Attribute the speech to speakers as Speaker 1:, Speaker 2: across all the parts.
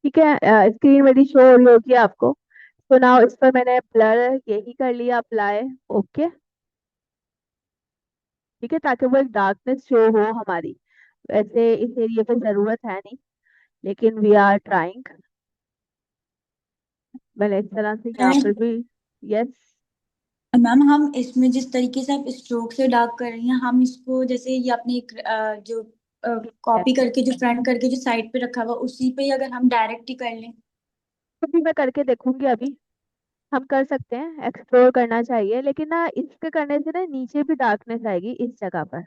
Speaker 1: ठीक है, स्क्रीन मेरी शो हो रही होगी आपको। तो नाउ इस पर मैंने ब्लर यही कर लिया अप्लाई। ओके। ठीक है, ताकि वो एक डार्कनेस शो हो हमारी। वैसे इस एरिया पे जरूरत है नहीं, लेकिन वी आर ट्राइंग। मैंने इस तरह से यहाँ पर भी। यस।
Speaker 2: मैम हम इसमें जिस तरीके से आप स्ट्रोक से डार्क कर रही हैं, हम इसको जैसे ये अपने जो कॉपी करके जो फ्रंट करके जो साइड पे रखा हुआ उसी पे ही अगर हम डायरेक्ट ही कर लें।
Speaker 1: तो भी मैं करके देखूंगी अभी। हम कर सकते हैं, एक्सप्लोर करना चाहिए, लेकिन ना इसके करने से ना नीचे भी डार्कनेस आएगी इस जगह पर।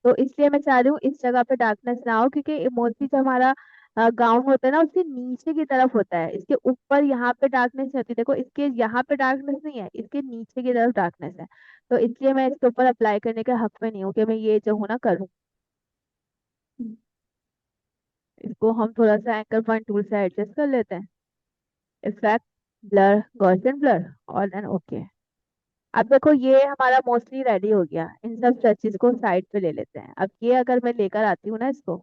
Speaker 1: तो इसलिए मैं चाह रही हूँ इस जगह पे डार्कनेस ना हो, क्योंकि मोस्टली जो हमारा गाउन होता है ना उसके नीचे की तरफ होता है, इसके ऊपर यहाँ पे डार्कनेस नहीं होती। देखो इसके यहाँ पे डार्कनेस नहीं है, इसके नीचे की तरफ डार्कनेस है। तो इसलिए मैं इसके ऊपर अप्लाई करने के हक में नहीं हूँ कि मैं ये जो हूँ ना करूँ। इसको हम थोड़ा सा एंकर पॉइंट टूल से एडजस्ट कर लेते हैं। इफेक्ट, ब्लर, गॉसियन ब्लर, और देन ओके। अब देखो ये हमारा मोस्टली रेडी हो गया। इन सब स्ट्रेचेस को साइड पे ले लेते हैं। अब ये अगर मैं लेकर आती हूँ ना इसको,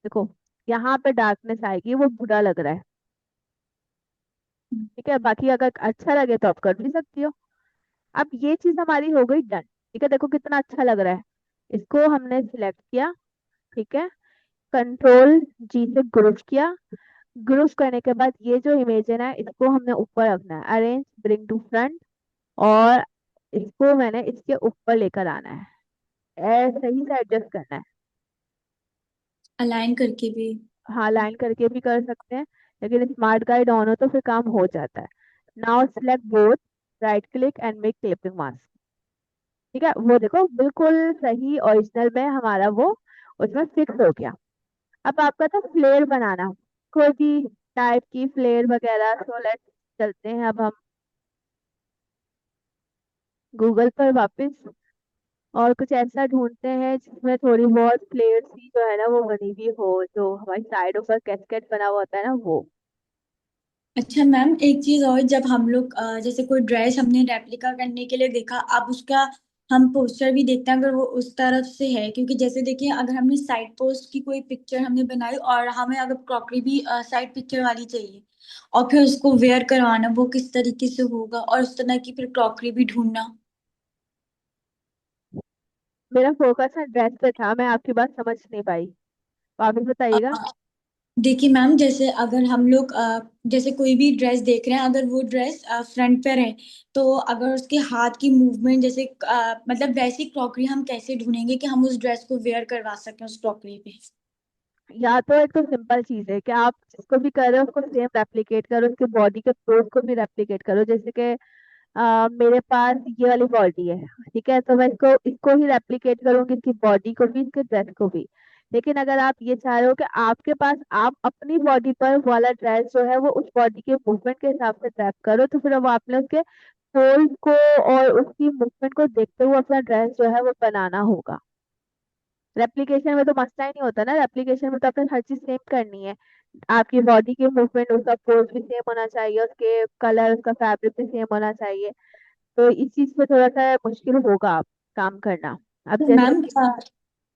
Speaker 1: देखो यहाँ पे डार्कनेस आएगी, वो बुरा लग रहा है। ठीक है, बाकी अगर अच्छा लगे तो आप कर भी सकती हो। अब ये चीज हमारी हो गई डन। ठीक है, देखो कितना अच्छा लग रहा है। इसको हमने सिलेक्ट किया। ठीक है, कंट्रोल जी से ग्रुप किया। ग्रुप करने के बाद ये जो इमेज है ना इसको हमने ऊपर रखना है, अरेंज ब्रिंग टू फ्रंट। और इसको मैंने इसके ऊपर लेकर आना है, ऐसे ही से एडजस्ट करना है।
Speaker 2: अलाइन करके भी।
Speaker 1: हाँ, लाइन करके भी कर सकते हैं, लेकिन स्मार्ट गाइड ऑन हो तो फिर काम हो जाता है। Now select both, right click and make clipping mask. ठीक है, वो देखो बिल्कुल सही ओरिजिनल में हमारा वो उसमें फिक्स हो गया। अब आपका था फ्लेयर बनाना, कोई भी टाइप की फ्लेयर वगैरह। सो लेट चलते हैं अब हम गूगल पर वापस, और कुछ ऐसा ढूंढते हैं जिसमें थोड़ी बहुत फ्लेयर सी जो है ना वो बनी हुई हो, जो हमारी साइडों पर कैस्केट बना हुआ होता है ना वो।
Speaker 2: अच्छा मैम, एक चीज और, जब हम लोग जैसे कोई ड्रेस हमने रेप्लिका करने के लिए देखा, अब उसका हम पोस्टर भी देखते हैं अगर वो उस तरफ से है, क्योंकि जैसे देखिए अगर हमने साइड पोस्ट की कोई पिक्चर हमने बनाई और हमें अगर क्रॉकरी भी साइड पिक्चर वाली चाहिए और फिर उसको वेयर करवाना, वो किस तरीके से होगा, और उस तरह की फिर क्रॉकरी भी ढूंढना।
Speaker 1: मेरा फोकस है ड्रेस पे था, मैं आपकी बात समझ नहीं पाई, वापस बताइएगा।
Speaker 2: देखिए मैम, जैसे अगर हम लोग जैसे कोई भी ड्रेस देख रहे हैं, अगर वो ड्रेस फ्रंट पर है, तो अगर उसके हाथ की मूवमेंट जैसे मतलब वैसी क्रॉकरी हम कैसे ढूंढेंगे कि हम उस ड्रेस को वेयर करवा सकें उस क्रॉकरी पे।
Speaker 1: या तो एक तो सिंपल चीज है कि आप जिसको भी कर रहे हो उसको सेम रेप्लिकेट करो, उसके बॉडी के पोज को भी रेप्लिकेट करो। जैसे कि मेरे पास ये वाली बॉडी है, ठीक है, तो मैं इसको इसको ही रेप्लिकेट करूंगी, इसकी बॉडी को भी, इसके ड्रेस को भी। लेकिन अगर आप ये चाह रहे हो कि आपके पास आप अपनी बॉडी पर वो वाला ड्रेस जो है वो उस बॉडी के मूवमेंट के हिसाब से ड्रेप करो, तो फिर अब आपने उसके पोज को और उसकी मूवमेंट को देखते हुए अपना ड्रेस जो है वो बनाना होगा। रेप्लिकेशन में तो मसला ही नहीं होता ना, रेप्लिकेशन में तो आपने हर चीज सेम करनी है। आपकी बॉडी की मूवमेंट, उसका पोज भी सेम होना चाहिए, उसके कलर, उसका फैब्रिक भी सेम होना चाहिए। तो इस चीज पे थोड़ा सा मुश्किल होगा आप काम करना। अब
Speaker 2: तो
Speaker 1: जैसे
Speaker 2: मैम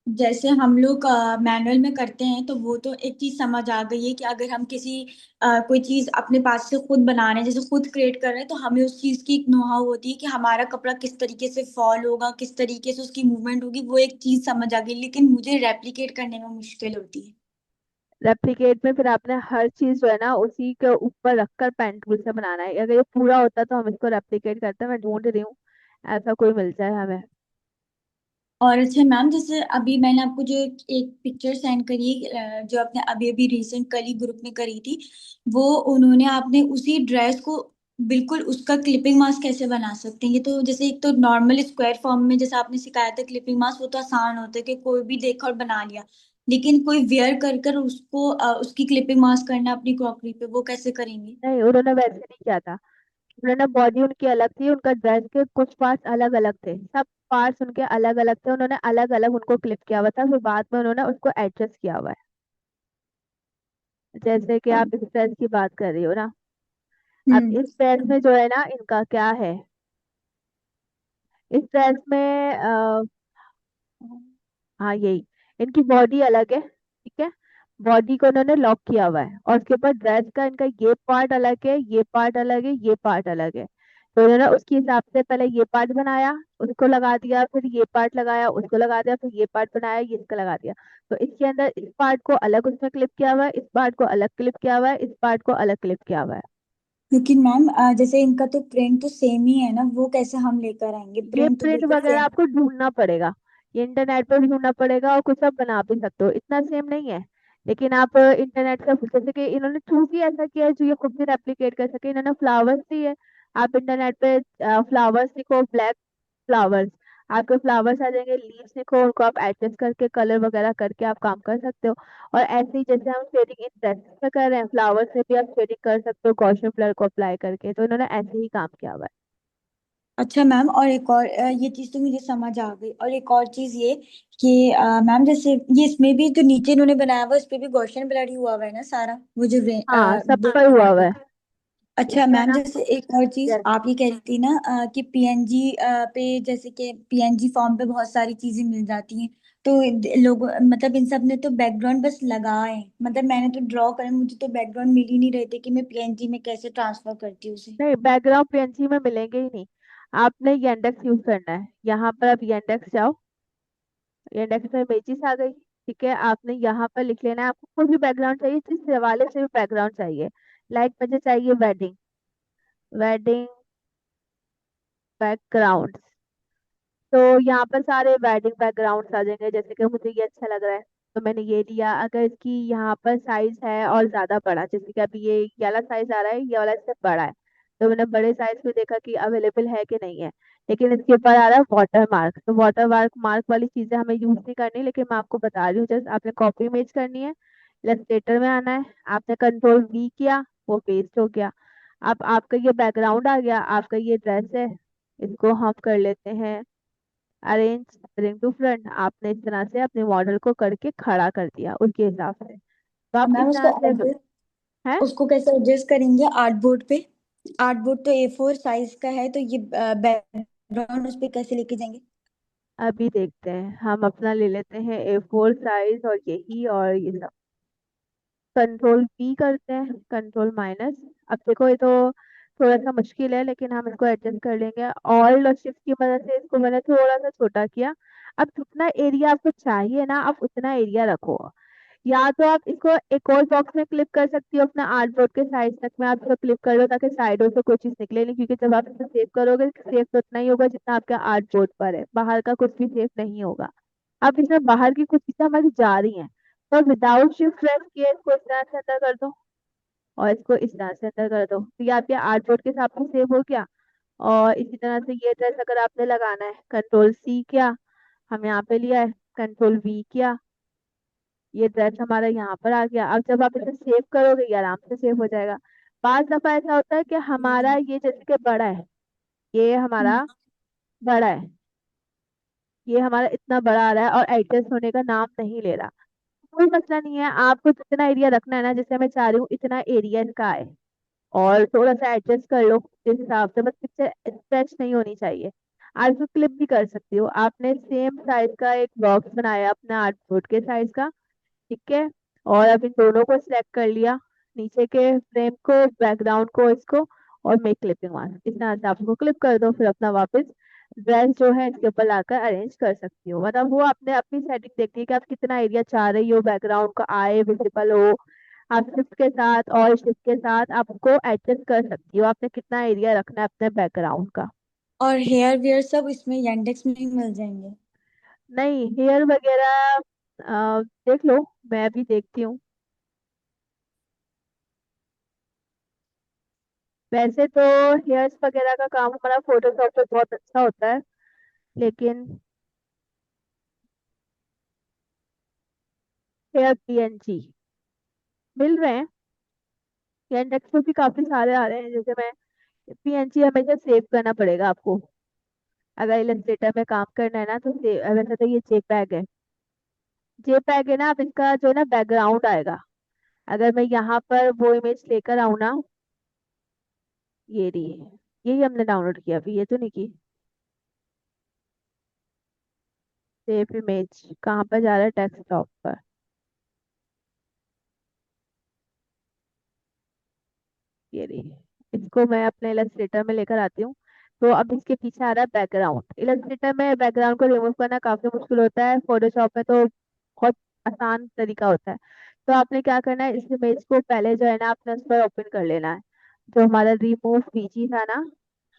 Speaker 2: जैसे हम लोग मैनुअल में करते हैं तो वो तो एक चीज समझ आ गई है कि अगर हम किसी कोई चीज अपने पास से खुद बना रहे हैं, जैसे खुद क्रिएट कर रहे हैं, तो हमें उस चीज की एक नो हाउ होती है कि हमारा कपड़ा किस तरीके से फॉल होगा, किस तरीके से उसकी मूवमेंट होगी, वो एक चीज समझ आ गई, लेकिन मुझे रेप्लिकेट करने में मुश्किल होती है।
Speaker 1: रेप्लिकेट में फिर आपने हर चीज जो है ना उसी के ऊपर रखकर पेन टूल से बनाना है। अगर ये पूरा होता तो हम इसको रेप्लिकेट करते। मैं ढूंढ रही हूँ ऐसा कोई मिल जाए हमें।
Speaker 2: और अच्छा मैम, जैसे अभी मैंने आपको जो एक पिक्चर सेंड करी जो आपने अभी अभी रिसेंट कल ही ग्रुप में करी थी, वो उन्होंने आपने उसी ड्रेस को बिल्कुल उसका क्लिपिंग मास्क कैसे बना सकते हैं? ये तो जैसे एक तो नॉर्मल स्क्वायर फॉर्म में जैसे आपने सिखाया था क्लिपिंग मास्क, वो तो आसान होता है कि कोई भी देखा और बना लिया, लेकिन कोई वेयर कर कर उसको उसकी क्लिपिंग मास्क करना अपनी क्रॉकरी पे, वो कैसे करेंगे?
Speaker 1: नहीं, उन्होंने वैसे नहीं किया था। उन्होंने बॉडी उनकी अलग थी, उनका ड्रेस के कुछ पार्ट्स अलग अलग थे, सब पार्ट्स उनके अलग अलग थे। उन्होंने अलग अलग उनको क्लिप किया हुआ था, फिर बाद में उन्होंने उसको एडजस्ट किया हुआ है। जैसे कि आप इस ड्रेस की बात कर रही हो ना। अब
Speaker 2: हम्म।
Speaker 1: इस ड्रेस में जो है ना इनका क्या है, इस ड्रेस में हाँ यही, इनकी बॉडी अलग है। ठीक है, बॉडी को उन्होंने लॉक किया हुआ है, और उसके ऊपर ड्रेस का इनका ये पार्ट अलग है, ये पार्ट अलग है, ये पार्ट अलग है। तो उन्होंने उसके हिसाब से पहले ये पार्ट बनाया, उसको लगा दिया, फिर ये पार्ट लगाया, उसको लगा दिया, फिर ये पार्ट बनाया, ये इसका लगा दिया। तो इसके अंदर इस पार्ट को अलग उसमें क्लिप किया हुआ है, इस पार्ट को अलग क्लिप किया हुआ है, इस पार्ट को अलग क्लिप किया हुआ है।
Speaker 2: लेकिन मैम जैसे इनका तो प्रिंट तो सेम ही है ना, वो कैसे हम लेकर आएंगे?
Speaker 1: ये
Speaker 2: प्रिंट तो
Speaker 1: प्रिंट
Speaker 2: बिल्कुल
Speaker 1: वगैरह
Speaker 2: सेम।
Speaker 1: आपको ढूंढना पड़ेगा, ये इंटरनेट पर भी ढूंढना पड़ेगा, और कुछ आप बना भी सकते हो, इतना सेम नहीं है। लेकिन आप इंटरनेट से जैसे कि इन्होंने चूज ही ऐसा किया है जो ये खुद भी रेप्लिकेट कर सके, इन्होंने फ्लावर्स दिए। आप इंटरनेट पे फ्लावर्स लिखो, ब्लैक फ्लावर्स, आपके फ्लावर्स आ जाएंगे, लीव्स लिखो, उनको आप एडजस्ट करके कलर वगैरह करके आप काम कर सकते हो। और ऐसे ही जैसे हम शेडिंग इन ड्रेसेस में कर रहे हैं, फ्लावर्स से भी आप शेडिंग कर सकते हो गॉसियन ब्लर को अप्लाई करके। तो इन्होंने ऐसे ही काम किया हुआ है।
Speaker 2: अच्छा मैम, और एक और ये चीज तो मुझे समझ आ गई। और एक और चीज ये कि मैम जैसे ये इसमें भी जो नीचे इन्होंने बनाया हुआ है, उस पे भी गौशन ब्लर ही हुआ हुआ है ना सारा, वो जो
Speaker 1: हाँ, सब पर हुआ हुआ है।
Speaker 2: अच्छा
Speaker 1: इसमें
Speaker 2: मैम,
Speaker 1: ना,
Speaker 2: जैसे एक और चीज
Speaker 1: यस,
Speaker 2: आप ये कह रही थी ना कि पीएनजी पे, जैसे कि पीएनजी फॉर्म पे बहुत सारी चीजें मिल जाती हैं। तो लोग मतलब इन सब ने तो बैकग्राउंड बस लगाए, मतलब मैंने तो ड्रॉ करे, मुझे तो बैकग्राउंड मिल ही नहीं रहे थे कि मैं पीएनजी में कैसे ट्रांसफर करती हूँ उसे।
Speaker 1: नहीं बैकग्राउंड पीएनजी में मिलेंगे ही नहीं। आपने येंडेक्स यूज करना है, यहाँ पर आप येंडेक्स जाओ, येंडेक्स में इमेजेस आ गई। ठीक है, आपने यहाँ पर लिख लेना है आपको कोई भी बैकग्राउंड चाहिए, जिस हवाले से भी बैकग्राउंड चाहिए। लाइक मुझे चाहिए वेडिंग, वेडिंग बैकग्राउंड। तो यहाँ पर सारे वेडिंग बैकग्राउंड्स आ जाएंगे, जैसे कि मुझे ये अच्छा लग रहा है तो मैंने ये लिया। अगर इसकी यहाँ पर साइज है और ज्यादा बड़ा, जैसे कि अभी ये वाला साइज आ रहा है, ये वाला इससे बड़ा है, तो मैंने बड़े साइज में देखा कि अवेलेबल है कि नहीं है। लेकिन इसके ऊपर आ रहा है वाटर मार्क, तो वाटर मार्क मार्क वाली चीजें हमें यूज नहीं करनी, लेकिन मैं आपको बता रही हूँ। जैसे आपने कॉपी इमेज करनी है, इलस्ट्रेटर में आना है, आपने कंट्रोल वी किया, वो पेस्ट हो गया। अब आपका ये बैकग्राउंड आ गया, आपका ये ड्रेस है, इसको हम कर लेते हैं अरेंज स्प्रिंग टू फ्रंट। आपने इस तरह से अपने मॉडल को करके खड़ा कर दिया उसके हिसाब से। तो आप इस
Speaker 2: मैम उसको
Speaker 1: तरह से
Speaker 2: एडजस्ट,
Speaker 1: है।
Speaker 2: उसको कैसे एडजस्ट करेंगे आर्ट बोर्ड पे? आर्ट बोर्ड तो A4 साइज का है, तो ये बैकग्राउंड उस पे कैसे लेके जाएंगे?
Speaker 1: अभी देखते हैं, हम अपना ले लेते हैं A4 साइज, और यही और ये सब कंट्रोल पी करते हैं, कंट्रोल माइनस। अब देखो ये तो थोड़ा सा मुश्किल है, लेकिन हम इसको एडजस्ट कर लेंगे। ऑल और शिफ्ट की मदद से इसको मैंने थोड़ा सा छोटा किया। अब जितना एरिया आपको चाहिए ना, आप उतना एरिया रखो। या तो आप इसको एक और बॉक्स में क्लिप कर सकती हो, अपना आर्ट बोर्ड के साइड तक में आप इसको क्लिप कर लो, ताकि साइडों से कोई चीज निकले नहीं, क्योंकि जब आप इसे सेव करोगे, सेव तो उतना ही होगा जितना आपका आर्ट बोर्ड पर है, बाहर का कुछ भी सेव नहीं होगा। अब इसमें बाहर की कुछ चीजें हमारी जा रही हैं, तो विदाउट शिफ्ट प्रेस किए इसको इस तरह से अंदर कर दो, और इसको इस तरह से अंदर कर दो, तो ये आपके आर्ट बोर्ड के हिसाब से सेव हो गया। और इसी तरह से ये ड्रेस अगर आपने लगाना है, कंट्रोल सी किया, हम यहाँ पे लिया है, कंट्रोल वी किया, ये ड्रेस हमारा यहाँ पर आ गया। अब जब आप इसे सेव करोगे, ये आराम से सेव हो जाएगा। बार दफा ऐसा होता है कि हमारा ये जैसे कि बड़ा है, ये
Speaker 2: हम्म।
Speaker 1: हमारा बड़ा है, ये हमारा इतना बड़ा आ रहा है और एडजस्ट होने का नाम नहीं ले रहा। कोई मसला नहीं है, आपको जितना एरिया रखना है ना, जैसे मैं चाह रही हूँ इतना एरिया इसका है, और थोड़ा सा एडजस्ट कर लो जिस हिसाब से, बस पिक्चर स्ट्रेच नहीं होनी चाहिए। आप इसको क्लिप भी कर सकती हो। आपने सेम साइज का एक बॉक्स बनाया अपने आर्ट बोर्ड के साइज का, ठीक है, और अब इन दोनों को सिलेक्ट कर लिया, नीचे के फ्रेम को, बैकग्राउंड को, इसको, और मेक क्लिपिंग मास्क, इस तरह से आप उसको क्लिप कर दो। फिर अपना वापस ड्रेस जो है इसके ऊपर लाकर अरेंज कर सकती हो। मतलब वो आपने अपनी सेटिंग देखनी है कि आप कितना एरिया चाह रही हो बैकग्राउंड का आए, विजिबल हो। आप शिफ्ट के साथ और शिफ्ट के साथ आपको एडजस्ट कर सकती हो, आपने कितना एरिया रखना है अपने बैकग्राउंड का।
Speaker 2: और हेयर वेयर सब इसमें यांडेक्स में ही मिल जाएंगे?
Speaker 1: नहीं, हेयर वगैरह देख लो, मैं भी देखती हूँ। वैसे तो हेयर्स वगैरह का काम हमारा फोटोशॉप पे बहुत अच्छा होता है, लेकिन हेयर पीएनजी मिल रहे हैं, इंडेक्स में भी काफी सारे आ रहे हैं। जैसे मैं, पीएनजी हमेशा सेव करना पड़ेगा आपको, अगर इलस्ट्रेटर में काम करना है ना तो सेव। वैसे तो ये जेपैग है, जेपैग है ना, अब इसका जो है ना बैकग्राउंड आएगा। अगर मैं यहाँ पर वो इमेज लेकर आऊँ ना, ये रही है, यही हमने डाउनलोड किया अभी, ये तो नहीं की। सेव इमेज कहाँ पर जा रहा है, डेस्कटॉप पर। ये रही। इसको मैं अपने इलस्ट्रेटर में लेकर आती हूँ। तो अब इसके पीछे आ रहा है बैकग्राउंड। इलस्ट्रेटर में बैकग्राउंड को रिमूव करना काफी मुश्किल होता है, फोटोशॉप में तो बहुत आसान तरीका होता है। तो आपने क्या करना है, इस इमेज को पहले जो है ना आपने उस पर ओपन कर लेना है। जो हमारा रिमूव बीजी था ना,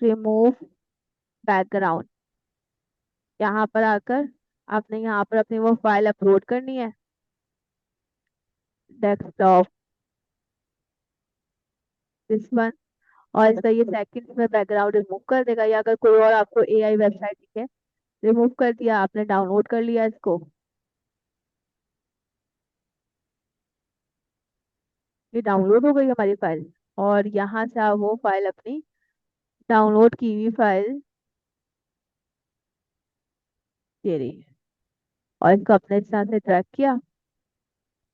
Speaker 1: रिमूव बैकग्राउंड, यहाँ पर आकर आपने यहाँ पर अपनी वो फाइल अपलोड करनी है, डेस्कटॉप, दिस वन। और इसका ये सेकंड में बैकग्राउंड रिमूव कर देगा, या अगर कोई और आपको एआई वेबसाइट दिखे, रिमूव कर दिया आपने, डाउनलोड कर लिया इसको, ये डाउनलोड हो गई हमारी फाइल। और यहाँ से आप वो फाइल अपनी डाउनलोड की हुई फाइल, ये रही, और इसको अपने हिसाब से ट्रैक किया,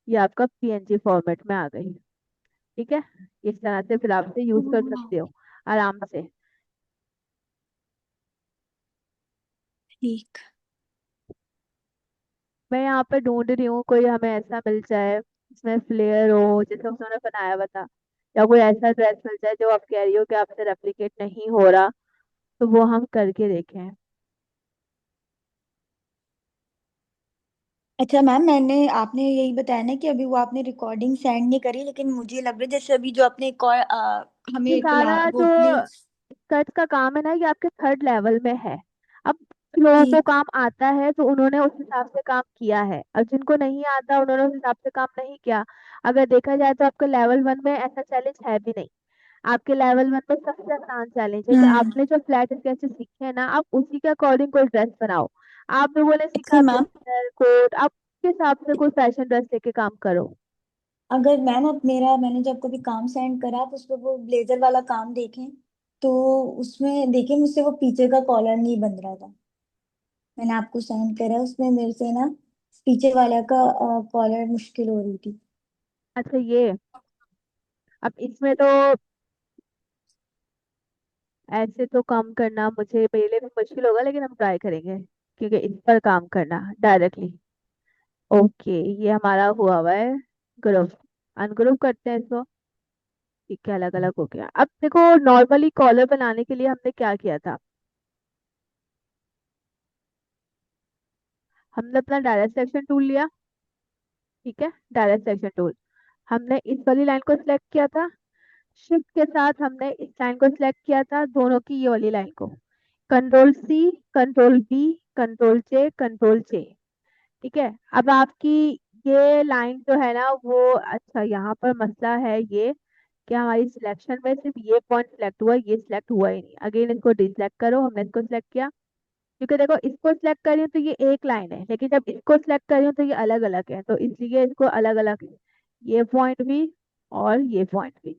Speaker 1: ये आपका पीएनजी फॉर्मेट में आ गई। ठीक है, इस तरह से फिर आप इसे यूज कर
Speaker 2: हाँ,
Speaker 1: सकते हो आराम से।
Speaker 2: ठीक।
Speaker 1: मैं यहाँ पे ढूंढ रही हूँ कोई हमें ऐसा मिल जाए जिसमें फ्लेयर हो जैसे उन्होंने बनाया हुआ था, या कोई ऐसा ड्रेस मिल जाए जो आप कह रही हो कि आपसे रेप्लिकेट नहीं हो रहा, तो वो हम करके देखें।
Speaker 2: अच्छा मैम, मैंने आपने यही बताया ना कि अभी वो आपने रिकॉर्डिंग सेंड नहीं करी, लेकिन मुझे लग रहा है जैसे अभी जो आपने एक और हमें
Speaker 1: ये
Speaker 2: एक
Speaker 1: सारा
Speaker 2: वो
Speaker 1: जो
Speaker 2: अपने।
Speaker 1: स्कर्ट का काम है ना, ये आपके थर्ड लेवल में है। अब लोगों को
Speaker 2: ठीक।
Speaker 1: काम आता है तो उन्होंने उस हिसाब से काम किया है, और जिनको नहीं आता उन्होंने उस हिसाब से काम नहीं किया। अगर देखा जाए तो आपके लेवल वन में ऐसा चैलेंज है भी नहीं। आपके लेवल वन में सबसे आसान चैलेंज है कि
Speaker 2: हम्म।
Speaker 1: आपने जो फ्लैट स्केचेस सीखे हैं ना, आप उसी के अकॉर्डिंग कोई ड्रेस बनाओ। आप लोगों ने
Speaker 2: अच्छा
Speaker 1: सीखा
Speaker 2: मैम,
Speaker 1: ब्लेजर कोट, आप उसके हिसाब से कोई फैशन ड्रेस लेके काम करो।
Speaker 2: अगर मैम अब मेरा मैंने जब कभी काम सेंड करा तो उस पर वो ब्लेजर वाला काम देखें, तो उसमें देखें मुझसे वो पीछे का कॉलर नहीं बन रहा था। मैंने आपको सेंड करा, उसमें मेरे से ना पीछे वाला का कॉलर मुश्किल हो रही थी।
Speaker 1: अच्छा, ये अब इसमें तो ऐसे तो काम करना मुझे मेरे लिए भी मुश्किल होगा, लेकिन हम ट्राई करेंगे क्योंकि इस पर काम करना डायरेक्टली। ओके, ये हमारा हुआ है ग्रुप। अनग्रुप करते हैं इसको। ठीक है, अलग अलग हो गया। अब देखो, नॉर्मली कॉलर बनाने के लिए हमने क्या किया था, हमने अपना डायरेक्ट सेक्शन टूल लिया। ठीक है, डायरेक्ट सेक्शन टूल, हमने इस वाली लाइन को सिलेक्ट किया था। शिफ्ट के साथ हमने इस लाइन को सिलेक्ट किया था, दोनों की ये वाली लाइन को। Control C, control B, control J. ठीक है, अब आपकी ये लाइन जो है ना वो, अच्छा यहाँ पर मसला है ये कि हमारी सिलेक्शन में सिर्फ ये पॉइंट सिलेक्ट हुआ, ये सिलेक्ट हुआ ही नहीं। अगेन इसको डिसलेक्ट करो, हमने इसको सिलेक्ट किया, क्योंकि देखो इसको सिलेक्ट कर रही हूँ तो ये एक लाइन है, लेकिन जब इसको सिलेक्ट कर रही हूँ तो ये अलग अलग है, तो इसलिए इसको अलग अलग, ये पॉइंट भी और ये पॉइंट भी।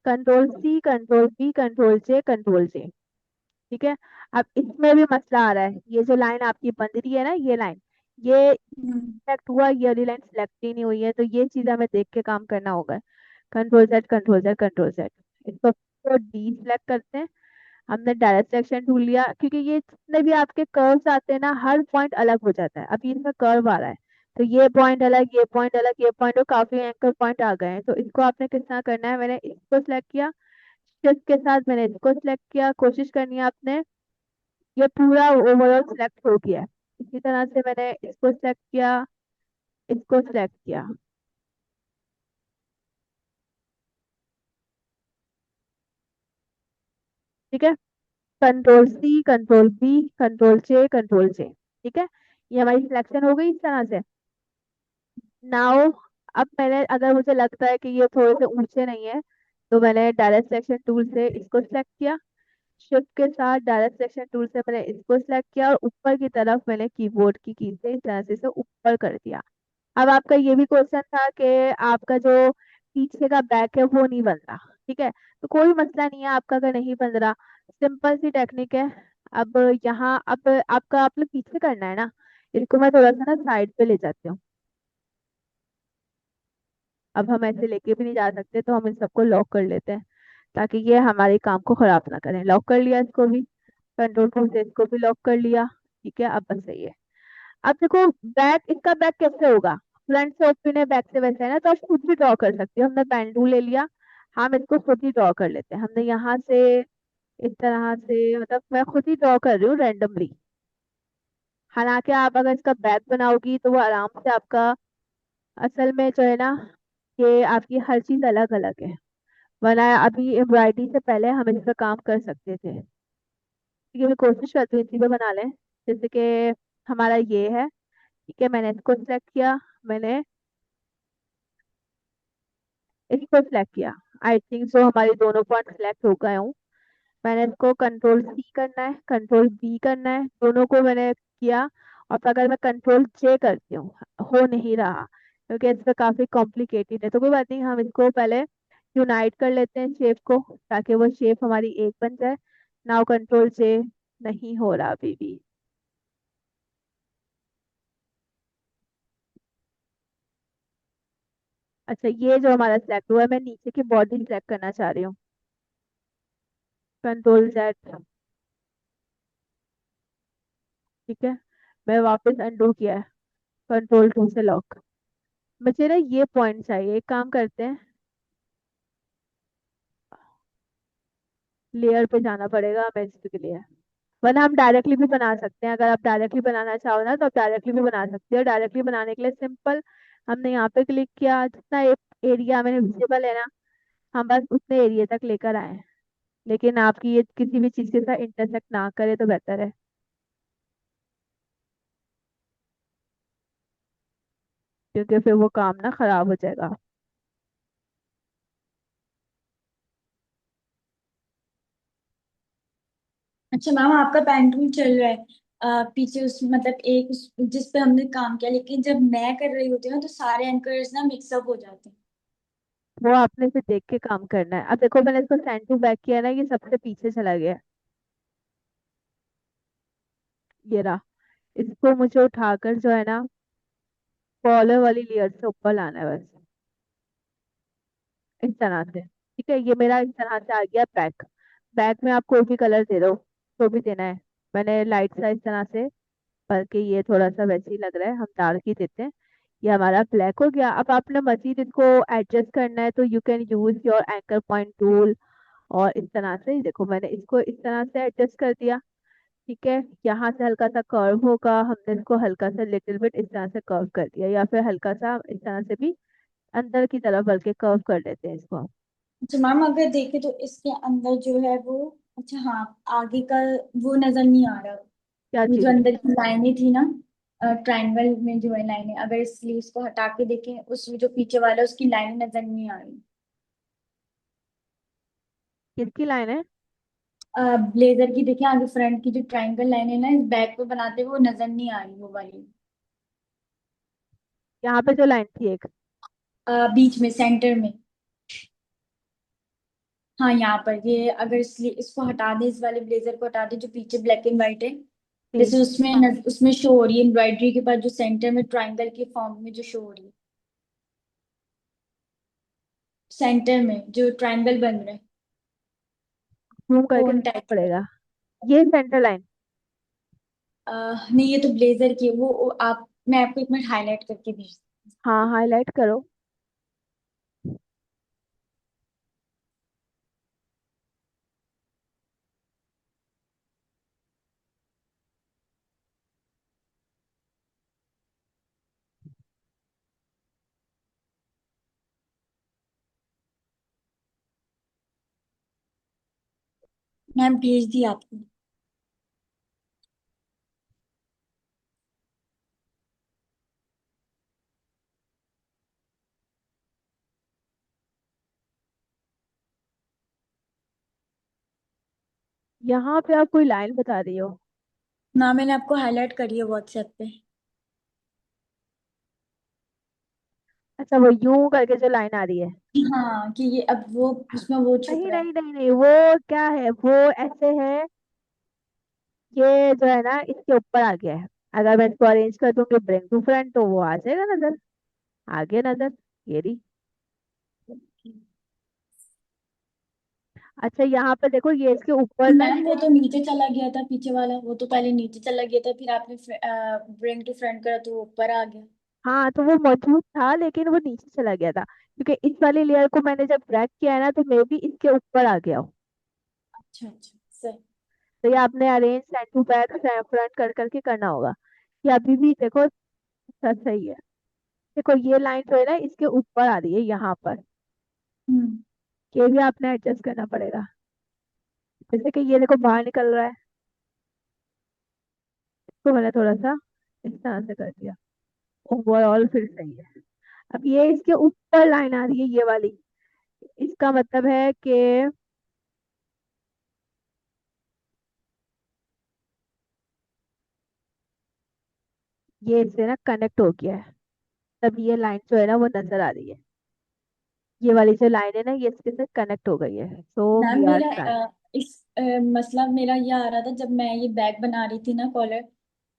Speaker 1: Control C, control B, control J. ठीक है, अब इसमें भी मसला आ रहा है, ये जो लाइन आपकी बन रही है ना, ये लाइन, ये
Speaker 2: हम्म।
Speaker 1: सिलेक्ट हुआ, ये वाली लाइन सिलेक्ट ही नहीं हुई है, तो ये चीज हमें देख के काम करना होगा। Control Z, control Z. इसको डी सिलेक्ट करते हैं। हमने डायरेक्ट सिलेक्शन टूल लिया, क्योंकि ये जितने भी आपके कर्व्स आते हैं ना, हर पॉइंट अलग हो जाता है। अभी इसमें कर्व आ रहा है, तो ये पॉइंट अलग, ये पॉइंट अलग, ये पॉइंट, और काफी एंकर पॉइंट आ गए हैं, तो इसको आपने किस तरह करना है, मैंने इसको सिलेक्ट किया, शिफ्ट के साथ मैंने इसको सिलेक्ट किया, कोशिश करनी है आपने, ये पूरा ओवरऑल सिलेक्ट हो गया है। इसी तरह से मैंने इसको सिलेक्ट किया, इसको सिलेक्ट किया। ठीक है, control C, control B, control J. ठीक है, ये हमारी सिलेक्शन हो गई इस तरह से। नाउ, अब मैंने, अगर मुझे लगता है कि ये थोड़े से ऊंचे नहीं है, तो मैंने डायरेक्ट सिलेक्शन टूल से इसको सिलेक्ट किया, शिफ्ट के साथ डायरेक्ट सिलेक्शन टूल से मैंने इसको सिलेक्ट किया, और ऊपर की तरफ मैंने कीबोर्ड की से इस तरह से इसे ऊपर कर दिया। अब आपका ये भी क्वेश्चन था कि आपका जो पीछे का बैक है वो नहीं बन रहा। ठीक है, तो कोई मसला नहीं है आपका अगर नहीं बन रहा, सिंपल सी टेक्निक है। अब यहाँ, अब आपका आपने पीछे करना है ना, इसको मैं थोड़ा सा ना साइड पे ले जाती हूँ। अब हम ऐसे लेके भी नहीं जा सकते, तो हम इन सबको लॉक कर लेते हैं, ताकि ये हमारे काम को खराब ना करें। लॉक कर लिया इसको भी, कंट्रोल टूल से इसको भी लॉक कर लिया। ठीक है, अब बस सही है। अब देखो, बैक, इसका बैक कैसे होगा, फ्रंट से ओपन है, बैक से वैसा है ना, तो आप खुद भी ड्रॉ कर सकते हो। हमने पेन टूल ले लिया, हम इसको खुद ही ड्रॉ कर लेते हैं। हमने यहाँ से इस तरह से, मतलब मैं खुद ही ड्रॉ कर रही हूँ रैंडमली। हालांकि आप अगर इसका बैक बनाओगी तो वो आराम से आपका, असल में जो है ना, ये आपकी हर चीज अलग अलग है। वरना अभी एम्ब्रॉयडरी से पहले हम इस पर काम कर सकते थे। ठीक है, मैं कोशिश करती हूँ इसी पे बना लें। जैसे कि हमारा ये है। ठीक है, मैंने इसको सिलेक्ट किया। मैंने इसको सिलेक्ट किया। आई थिंक सो हमारे दोनों पॉइंट सिलेक्ट हो गए हूँ। मैंने इसको कंट्रोल सी करना है, कंट्रोल बी करना है, दोनों को मैंने किया। और फिर अगर मैं कंट्रोल जे करती हूँ, हो नहीं रहा क्योंकि इसमें काफी कॉम्प्लिकेटेड है, तो कोई बात नहीं, हम इसको पहले यूनाइट कर लेते हैं शेप को, ताकि वो शेप हमारी एक बन जाए। नाउ कंट्रोल जे, नहीं हो रहा अभी भी। अच्छा, ये जो हमारा सिलेक्ट हुआ है, मैं नीचे की बॉडी सिलेक्ट करना चाह रही हूँ। Control Z. ठीक है, मैं वापस अंडू किया है। कंट्रोल टू से लॉक। मुझे ना ये पॉइंट चाहिए, एक काम करते हैं, लेयर पे जाना पड़ेगा हमें इसके लिए। वरना हम डायरेक्टली भी बना सकते हैं, अगर आप डायरेक्टली बनाना चाहो ना तो आप डायरेक्टली भी बना सकते हो। डायरेक्टली बनाने के लिए सिंपल, हमने यहाँ पे क्लिक किया, जितना एरिया मैंने विजिबल है ना, हम बस उतने एरिया तक लेकर आए। लेकिन आपकी ये किसी भी चीज के साथ इंटरसेक्ट ना करे तो बेहतर है, क्योंकि फिर वो काम ना खराब हो जाएगा।
Speaker 2: अच्छा मैम, आपका पेन टूल चल रहा है पीछे उस मतलब एक जिस पे हमने काम किया, लेकिन जब मैं कर रही होती हूँ ना तो सारे एंकर्स ना मिक्सअप हो जाते हैं।
Speaker 1: वो आपने फिर देख के काम करना है। अब देखो, मैंने इसको सेंड टू बैक किया ना, ये सबसे पीछे चला गया। ये रहा। इसको मुझे उठाकर जो है ना, कॉलर वाली लेयर से ऊपर लाना है बस, इस तरह से। ठीक है, ये मेरा इस तरह से आ गया बैक। बैक में आप कोई भी कलर दे दो, जो भी देना है। मैंने लाइट सा इस तरह से, बल्कि ये थोड़ा सा वैसे ही लग रहा है, हम डार्क ही देते हैं। ये हमारा ब्लैक हो गया। अब आपने मजीद इसको एडजस्ट करना है तो you can use your anchor point tool. और इस तरह से देखो, मैंने इसको इस तरह से एडजस्ट कर दिया। ठीक है, यहाँ से हल्का सा कर्व होगा, हमने इसको हल्का सा लिटिल बिट इस तरह से कर्व कर दिया, या फिर हल्का सा इस तरह से भी अंदर की तरफ बल्कि कर्व कर लेते हैं इसको।
Speaker 2: अच्छा मैम, अगर देखें तो इसके अंदर जो है वो, अच्छा हाँ, आगे का वो नजर नहीं आ रहा।
Speaker 1: क्या
Speaker 2: ये जो
Speaker 1: चीज?
Speaker 2: अंदर की लाइनें थी ना, ट्रायंगल में जो है लाइनें, अगर इस स्लीव्स को हटा के देखें, उस जो पीछे वाला है, उसकी लाइनें नजर नहीं आ रही।
Speaker 1: किसकी लाइन है?
Speaker 2: ब्लेजर की देखें, आगे फ्रंट की जो ट्रायंगल लाइन है ना, इस बैक पे बनाते हुए वो नजर नहीं आ रही वो वाली।
Speaker 1: यहाँ पे जो लाइन थी एक।
Speaker 2: बीच में सेंटर में। हाँ यहाँ पर, ये अगर इसको हटा दे, इस वाले ब्लेजर को हटा दे जो पीछे ब्लैक एंड व्हाइट है,
Speaker 1: जी।
Speaker 2: जैसे उसमें उसमें शो हो रही है एम्ब्रॉयडरी के बाद जो सेंटर में ट्रायंगल के फॉर्म में जो शो हो रही है, सेंटर में जो ट्रायंगल बन रहा है,
Speaker 1: जूम करके
Speaker 2: कोन
Speaker 1: देखना
Speaker 2: टाइप का।
Speaker 1: पड़ेगा। ये सेंटर लाइन।
Speaker 2: नहीं, ये तो ब्लेजर की है, वो आप, मैं आपको एक मिनट हाईलाइट करके भेज।
Speaker 1: हाँ, हाईलाइट करो।
Speaker 2: मैं भेज दी आपको।
Speaker 1: यहाँ पे आप कोई लाइन बता रही हो?
Speaker 2: ना, मैंने आपको हाईलाइट करी है व्हाट्सएप पे।
Speaker 1: अच्छा, वो यूं करके जो लाइन आ रही है?
Speaker 2: हाँ, कि ये अब वो उसमें वो छुप
Speaker 1: नहीं
Speaker 2: रहा है।
Speaker 1: नहीं नहीं नहीं, वो क्या है, वो ऐसे है। ये जो है ना, इसके ऊपर आ गया है। अगर मैं इसको अरेंज कर दूंगी ब्रिंग टू फ्रंट तो वो आ जाएगा नजर, आगे नजर। ये रही। अच्छा, यहाँ पे देखो, ये इसके ऊपर ना
Speaker 2: मैम, वो तो नीचे चला गया था पीछे वाला, वो तो पहले नीचे चला गया था, फिर आपने ब्रिंग टू फ्रंट करा तो वो ऊपर आ गया।
Speaker 1: हाँ, तो वो मौजूद था लेकिन वो नीचे चला गया था, क्योंकि इस वाली लेयर को मैंने जब ड्रैग किया है ना, तो मे बी इसके ऊपर आ गया हो।
Speaker 2: अच्छा अच्छा सही।
Speaker 1: तो ये आपने arrange send to back front कर करके करना होगा। ये अभी भी देखो सही है। देखो ये लाइन जो है ना, इसके ऊपर आ रही है यहाँ पर।
Speaker 2: हम्म।
Speaker 1: ये भी आपने एडजस्ट करना पड़ेगा। जैसे कि ये देखो बाहर निकल रहा है, तो मैंने थोड़ा सा इस तरह से कर दिया। ओवरऑल फिर सही है। अब ये इसके ऊपर लाइन आ रही है, ये वाली। इसका मतलब है कि ये इससे ना कनेक्ट हो गया है। तब ये लाइन जो है ना वो नजर आ रही है। ये वाली जो लाइन है ना, ये इसके साथ कनेक्ट हो गई है, सो
Speaker 2: मैम
Speaker 1: वी आर
Speaker 2: मेरा
Speaker 1: ट्राइंग।
Speaker 2: मसला मेरा ये आ रहा था जब मैं ये बैग बना रही थी ना कॉलर।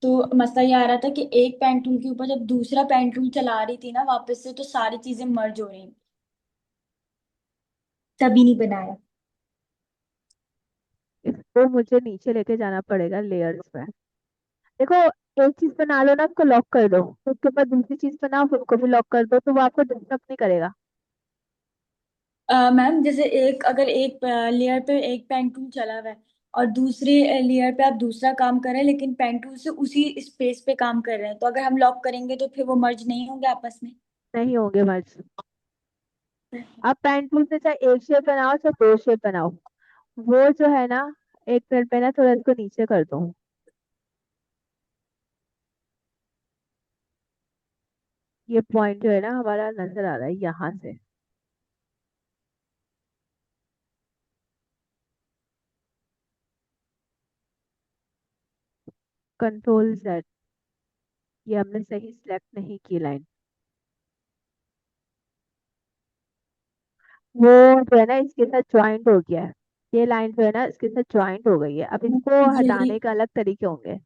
Speaker 2: तो मसला ये आ रहा था कि एक पेन टूल के ऊपर जब दूसरा पेन टूल चला रही थी ना वापस से, तो सारी चीजें मर्ज हो रही, तभी नहीं बनाया।
Speaker 1: इसको मुझे नीचे लेके जाना पड़ेगा लेयर्स में। देखो, एक चीज बना लो ना, उसको लॉक कर दो, तो उसके बाद दूसरी चीज बनाओ, फिर उसको भी लॉक कर दो, तो वो आपको डिस्टर्ब नहीं करेगा।
Speaker 2: मैम जैसे एक अगर एक लेयर पे एक पेन टूल चला हुआ है और दूसरे लेयर पे आप दूसरा काम कर रहे हैं, लेकिन पेन टूल से उसी स्पेस पे काम कर रहे हैं, तो अगर हम लॉक करेंगे तो फिर वो मर्ज नहीं होंगे आपस में।
Speaker 1: नहीं होंगे मर्ज। आप पेन टूल से चाहे एक शेप बनाओ चाहे दो शेप बनाओ, वो जो है ना, एक मिनट पे ना थोड़ा इसको नीचे कर दो। ये पॉइंट जो है ना हमारा नजर आ रहा है यहाँ से। Control Z। ये हमने सही सिलेक्ट नहीं की लाइन। वो जो है ना इसके साथ ज्वाइंट हो गया है। ये लाइन जो है ना इसके साथ ज्वाइंट हो गई है, अब इसको
Speaker 2: यही
Speaker 1: हटाने का अलग तरीके होंगे।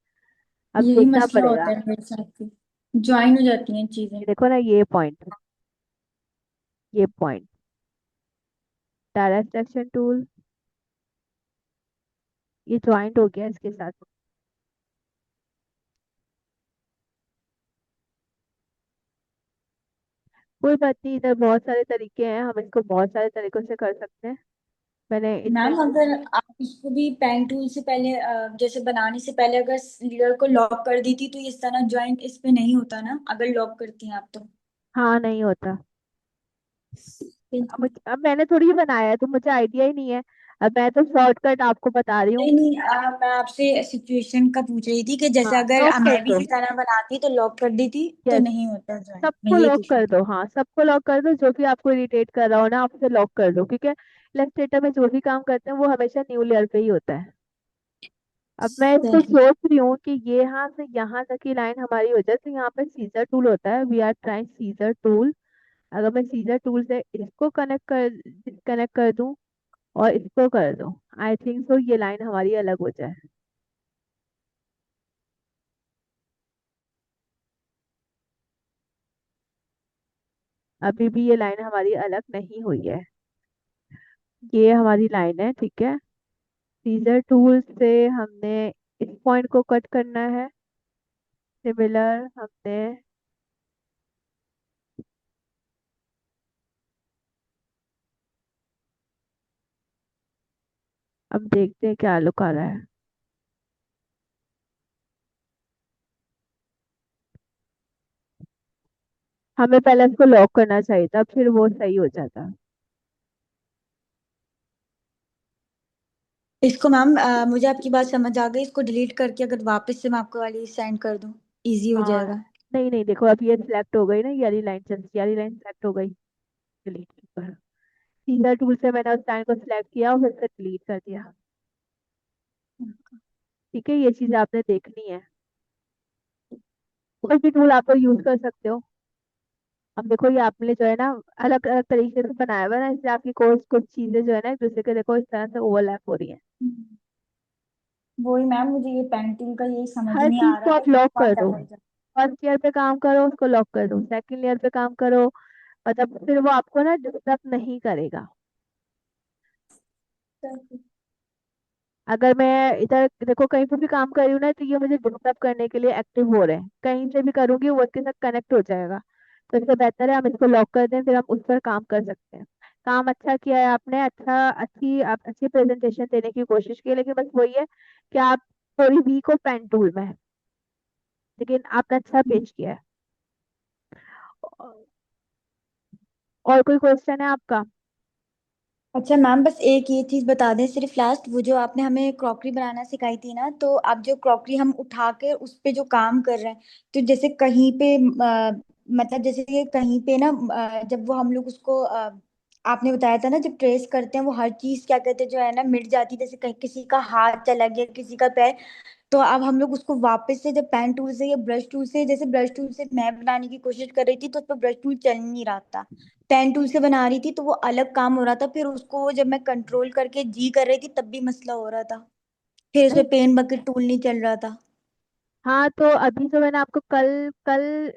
Speaker 1: अब
Speaker 2: यही
Speaker 1: देखना
Speaker 2: मसला
Speaker 1: पड़ेगा।
Speaker 2: होता है मेरे साथ भी, ज्वाइन हो जाती हैं चीजें।
Speaker 1: ये देखो ना, ये पॉइंट, ये पॉइंट, डायरेक्ट सिलेक्शन टूल, ये ज्वाइंट हो गया इसके साथ। कोई बात नहीं, इधर बहुत सारे तरीके हैं, हम इसको बहुत सारे तरीकों से कर सकते हैं। मैंने इतने
Speaker 2: मैम अगर आप इसको भी पेन टूल से पहले जैसे बनाने से पहले अगर लीडर को लॉक कर दी थी, तो इस तरह ज्वाइंट इस पे नहीं होता ना, अगर लॉक करती हैं आप तो।
Speaker 1: हाँ, नहीं होता। अब मैंने थोड़ी ही बनाया है, तो मुझे आइडिया ही नहीं है। अब मैं तो शॉर्टकट आपको बता रही हूँ।
Speaker 2: नहीं नहीं, मैं आपसे सिचुएशन का पूछ रही थी कि
Speaker 1: हाँ,
Speaker 2: जैसे अगर
Speaker 1: लॉक कर
Speaker 2: मैं भी
Speaker 1: दो।
Speaker 2: इसी तरह बनाती तो लॉक कर दी थी तो
Speaker 1: यस,
Speaker 2: नहीं होता ज्वाइंट, मैं
Speaker 1: सबको
Speaker 2: ये
Speaker 1: लॉक
Speaker 2: पूछ रही
Speaker 1: कर
Speaker 2: थी।
Speaker 1: दो। हाँ, सबको लॉक कर दो, जो भी आपको इरिटेट कर रहा हो ना, आप उसे लॉक कर दो, क्योंकि इलस्ट्रेटर में जो भी काम करते हैं वो हमेशा न्यू लेयर पे ही होता है। अब मैं इसको
Speaker 2: सही।
Speaker 1: सोच रही हूँ कि ये यहाँ से यहाँ तक की लाइन हमारी हो जाए, तो यहाँ पे सीजर टूल होता है, we are trying scissor tool. अगर मैं सीजर टूल से इसको कनेक्ट कर डिस्कनेक्ट कर दूं और इसको कर दूं, आई थिंक सो ये लाइन हमारी अलग हो जाए। अभी भी ये लाइन हमारी अलग नहीं हुई है। ये हमारी लाइन है, ठीक है। सीजर टूल से हमने इस पॉइंट को कट करना है। सिमिलर हमने, अब देखते हैं क्या लुक आ रहा है। हमें पहले इसको लॉक करना चाहिए था, फिर वो सही हो जाता।
Speaker 2: इसको मैम मुझे आपकी बात समझ आ गई, इसको डिलीट करके अगर वापस से मैं आपको वाली सेंड कर दूं, इजी हो
Speaker 1: हाँ,
Speaker 2: जाएगा।
Speaker 1: नहीं नहीं, देखो अब ये सिलेक्ट हो गई ना, ये वाली लाइन, चल ये वाली लाइन सिलेक्ट हो गई। डिलीट कर। सीजर टूल से मैंने उस लाइन को सिलेक्ट किया और फिर से डिलीट कर दिया। ठीक है, ये चीज आपने देखनी है। कोई भी टूल आप यूज कर सकते हो। अब देखो, ये आपने जो है ना अलग अलग तरीके से बनाया हुआ है ना, इसलिए आपकी कोर्स कुछ चीजें जो है ना एक दूसरे के देखो इस तरह से ओवरलैप हो रही है।
Speaker 2: हम्म। वही मैम, मुझे ये पेंटिंग का यही समझ
Speaker 1: हर
Speaker 2: नहीं
Speaker 1: चीज
Speaker 2: आ
Speaker 1: को
Speaker 2: रहा
Speaker 1: आप
Speaker 2: कि
Speaker 1: लॉक कर
Speaker 2: पॉइंट
Speaker 1: दो।
Speaker 2: अलग जाए।
Speaker 1: फर्स्ट ईयर पे काम करो, उसको लॉक कर दो, सेकंड ईयर पे काम करो, मतलब फिर वो आपको ना डिस्टर्ब नहीं करेगा। अगर मैं इधर देखो कहीं पे भी काम कर रही हूँ ना, तो ये मुझे डिस्टर्ब करने के लिए एक्टिव हो रहे हैं, कहीं से भी करूंगी वो इसके साथ कनेक्ट हो जाएगा। तो इससे बेहतर है हम इसको लॉक कर दें, फिर हम उस पर काम कर सकते हैं। काम अच्छा किया है आपने, आप अच्छी प्रेजेंटेशन देने की कोशिश की है, लेकिन बस वही है कि आप थोड़ी वीक हो पेन टूल में, लेकिन आपने अच्छा पेश किया है। और कोई क्वेश्चन है आपका?
Speaker 2: अच्छा मैम, बस एक ये चीज बता दें सिर्फ लास्ट, वो जो आपने हमें क्रॉकरी बनाना सिखाई थी ना, तो आप जो क्रॉकरी हम उठा के उस पे जो काम कर रहे हैं, तो जैसे कहीं पे मतलब जैसे ये कहीं पे ना जब वो हम लोग उसको आपने बताया था ना, जब ट्रेस करते हैं वो हर चीज क्या कहते हैं जो है ना मिट जाती है, जैसे कहीं किसी का हाथ चला गया, किसी का पैर। तो अब हम लोग उसको वापस से जब पेन टूल से या ब्रश टूल से, जैसे ब्रश टूल से मैं बनाने की कोशिश कर रही थी तो उस पर ब्रश टूल चल नहीं रहा था, पेन टूल से बना रही थी तो वो अलग काम हो रहा था, फिर उसको जब मैं कंट्रोल करके जी कर रही थी तब भी मसला हो रहा था, फिर
Speaker 1: नहीं,
Speaker 2: इसमें पेन बकेट टूल नहीं चल रहा था।
Speaker 1: हाँ तो अभी जो मैंने आपको कल कल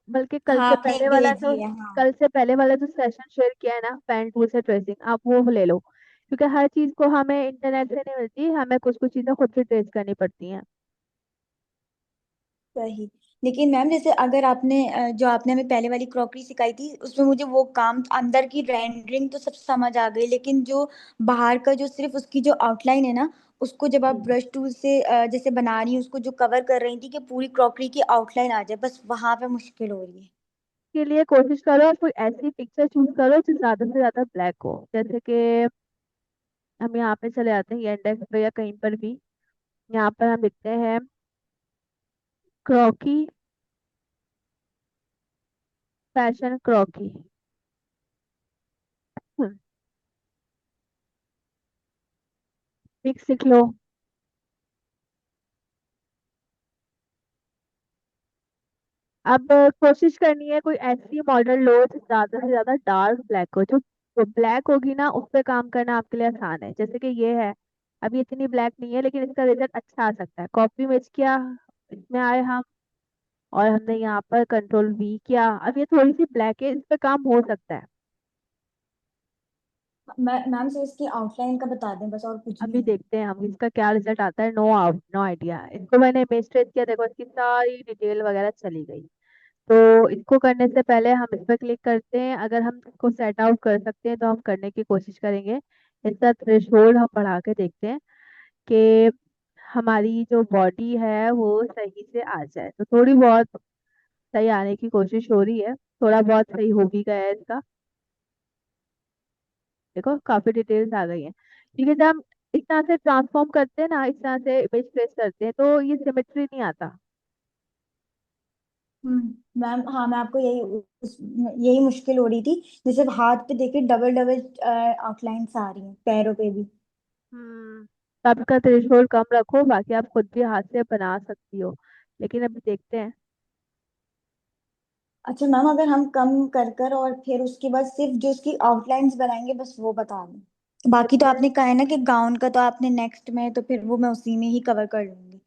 Speaker 1: बल्कि
Speaker 2: हाँ आपने एक भेजी है, हाँ।
Speaker 1: कल से पहले वाला जो सेशन शेयर किया है ना पेन टूल से ट्रेसिंग, आप वो ले लो, क्योंकि हर चीज को हमें इंटरनेट से नहीं मिलती, हमें कुछ कुछ चीजें खुद से ट्रेस करनी पड़ती हैं।
Speaker 2: सही। लेकिन मैम जैसे अगर आपने जो आपने हमें पहले वाली क्रॉकरी सिखाई थी उसमें मुझे वो काम अंदर की रेंडरिंग तो सब समझ आ गई, लेकिन जो बाहर का जो सिर्फ उसकी जो आउटलाइन है ना, उसको जब आप ब्रश टूल से जैसे बना रही हैं, उसको जो कवर कर रही थी कि पूरी क्रॉकरी की आउटलाइन आ जाए, बस वहां पे मुश्किल हो रही है।
Speaker 1: के लिए कोशिश करो और कोई ऐसी पिक्चर चूज करो जो ज्यादा से ज्यादा ब्लैक हो, जैसे कि हम यहाँ पे चले आते हैं इंडेक्स पे या कहीं पर भी, यहाँ पर हम लिखते हैं क्रॉकी, फैशन क्रॉकी, पिक्स लिख लो। अब कोशिश करनी है कोई ऐसी मॉडल लो जो ज्यादा से ज्यादा डार्क ब्लैक हो, जो ब्लैक होगी ना उस पे काम करना आपके लिए आसान है, जैसे कि ये है। अभी इतनी ब्लैक नहीं है लेकिन इसका रिजल्ट अच्छा आ सकता है, कॉपी मेच किया, इसमें आए हम, और हमने यहाँ पर कंट्रोल वी किया, अब ये थोड़ी सी ब्लैक है, इस पे काम हो सकता है।
Speaker 2: मैम से इसकी आउटलाइन का बता दें बस, और कुछ
Speaker 1: अभी
Speaker 2: नहीं है।
Speaker 1: देखते हैं हम इसका क्या रिजल्ट आता है, नो आउट नो आइडिया। इसको मैंने इमेज ट्रेस किया, देखो इसकी सारी डिटेल वगैरह चली गई। तो इसको करने से पहले हम इस पर क्लिक करते हैं, अगर हम इसको सेट आउट कर सकते हैं तो हम करने की कोशिश करेंगे। इसका थ्रेशोल्ड हम बढ़ा के देखते हैं कि हमारी जो बॉडी है वो सही से आ जाए, तो थोड़ी बहुत सही आने की कोशिश हो रही है, थोड़ा बहुत सही हो भी गया है इसका। देखो काफी डिटेल्स आ गई हैं। ठीक है, जब हम इस तरह से ट्रांसफॉर्म करते हैं ना, इस तरह से इमेज ट्रेस करते हैं तो ये सिमेट्री नहीं आता।
Speaker 2: मैम हाँ, मैं आपको यही मुश्किल हो रही थी, जैसे हाथ पे देखिए डबल डबल आउटलाइंस आ रही हैं, पैरों पे भी।
Speaker 1: तो आप इसका थ्रेशोल्ड कम रखो, बाकी आप खुद भी हाथ से बना सकती हो, लेकिन अभी देखते हैं।
Speaker 2: अच्छा मैम, अगर हम कम कर कर और फिर उसके बाद सिर्फ जो उसकी आउटलाइंस बनाएंगे बस वो बता दें, बाकी तो
Speaker 1: देखते
Speaker 2: आपने कहा है ना कि गाउन का तो आपने नेक्स्ट में, तो फिर वो मैं उसी में ही कवर कर लूंगी।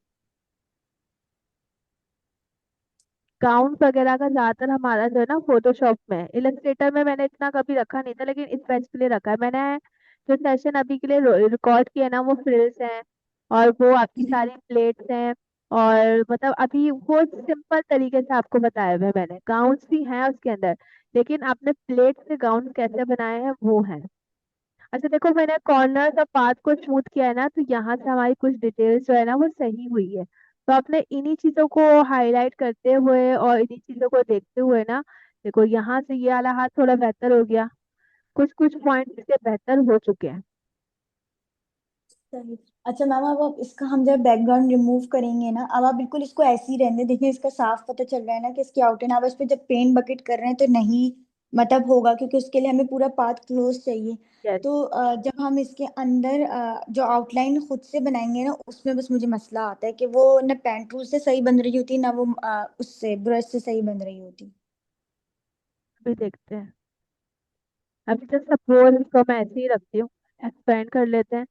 Speaker 1: गाउन वगैरह का ज्यादातर हमारा जो है ना फोटोशॉप में, इलस्ट्रेटर में मैंने इतना कभी रखा नहीं था, लेकिन इस बैच के लिए रखा है मैंने। जो सेशन अभी के लिए रिकॉर्ड किया ना वो फ्रिल्स हैं, और वो आपकी सारी प्लेट्स हैं, और मतलब अभी वो सिंपल तरीके से आपको बताया हुआ है मैंने, गाउन्स भी हैं उसके अंदर, लेकिन आपने प्लेट से गाउन कैसे बनाए हैं वो है। अच्छा देखो, मैंने कॉर्नर ऑफ पाथ को स्मूथ किया है ना, तो यहाँ से हमारी कुछ डिटेल्स जो है ना वो सही हुई है। तो आपने इन्हीं चीजों को हाईलाइट करते हुए और इन्हीं चीजों को देखते हुए ना, देखो यहाँ से ये वाला हाथ थोड़ा बेहतर हो गया, कुछ कुछ पॉइंट इसके बेहतर हो चुके हैं।
Speaker 2: सही। अच्छा मैम, अब आप इसका हम जब बैकग्राउंड रिमूव करेंगे ना, अब आप बिल्कुल इसको ऐसे ही रहने दें। देखिए इसका साफ पता चल रहा है ना कि इसकी आउटलाइन, आप इस पे जब पेंट बकेट कर रहे हैं तो नहीं मतलब होगा, क्योंकि उसके लिए हमें पूरा पाथ क्लोज चाहिए।
Speaker 1: यस,
Speaker 2: तो जब हम इसके अंदर जो आउटलाइन खुद से बनाएंगे ना, उसमें बस मुझे मसला आता है कि वो ना पेन टूल से सही बन रही होती, ना वो उससे ब्रश से सही बन रही होती।
Speaker 1: अभी देखते हैं। अभी जस्ट सपोज इसको मैं ऐसे ही रखती हूँ, एक्सपेंड कर लेते हैं।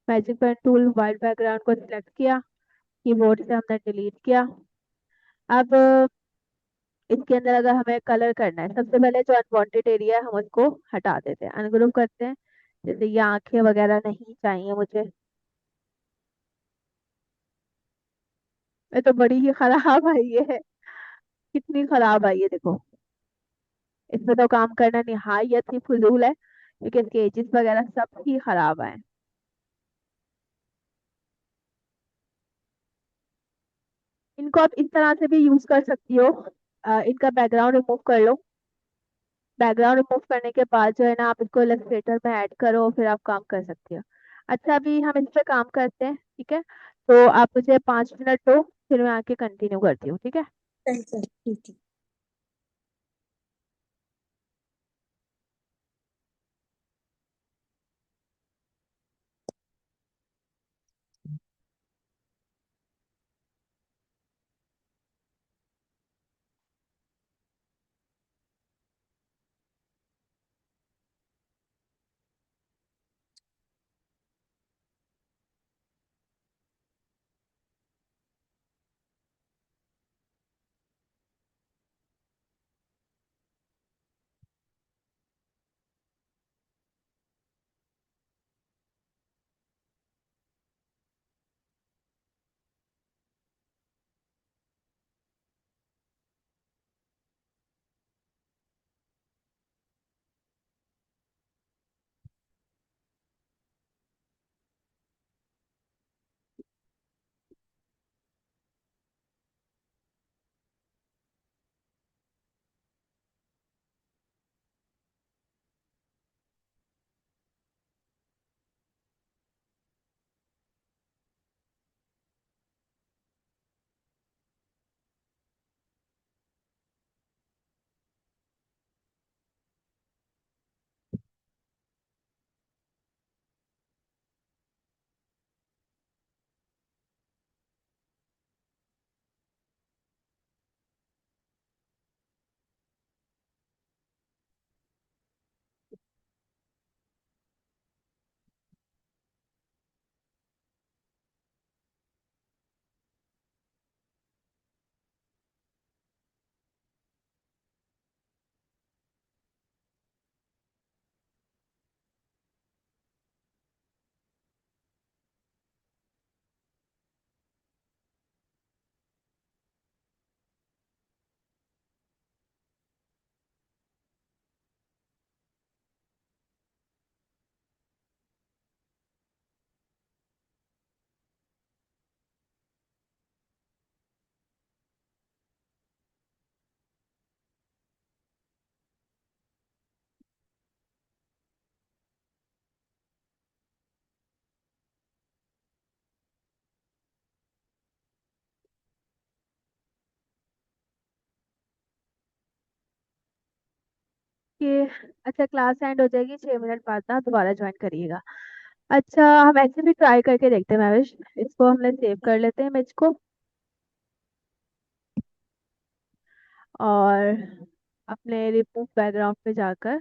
Speaker 1: Magic pen tool, white background को सिलेक्ट किया, कीबोर्ड से हमने डिलीट किया। अब इसके अंदर अगर हमें कलर करना है, सबसे पहले जो अनवांटेड एरिया है हम उसको हटा देते हैं, अनग्रुप करते हैं, जैसे ये आंखें वगैरह नहीं चाहिए मुझे। ये तो बड़ी ही खराब आई है। कितनी खराब आई है देखो। इसमें तो काम करना निहायत ही फजूल है, क्योंकि इसके एजेस वगैरह सब ही खराब आए। इनको आप इस तरह से भी यूज कर सकती हो। इनका बैकग्राउंड रिमूव कर लो। बैकग्राउंड रिमूव करने के बाद जो है ना, आप इसको इलस्ट्रेटर में ऐड करो, फिर आप काम कर सकती हो। अच्छा, अभी हम इस पे काम करते हैं, ठीक है? तो आप मुझे 5 मिनट दो, फिर मैं आके कंटिन्यू करती हूँ, ठीक है?
Speaker 2: चल चल ठीक है।
Speaker 1: कि अच्छा, क्लास एंड हो जाएगी 6 मिनट बाद ना, दोबारा ज्वाइन करिएगा। अच्छा, हम ऐसे भी ट्राई करके देखते हैं महविश। इसको हमने सेव कर लेते हैं इमेज को, और अपने रिमूव बैकग्राउंड पे जाकर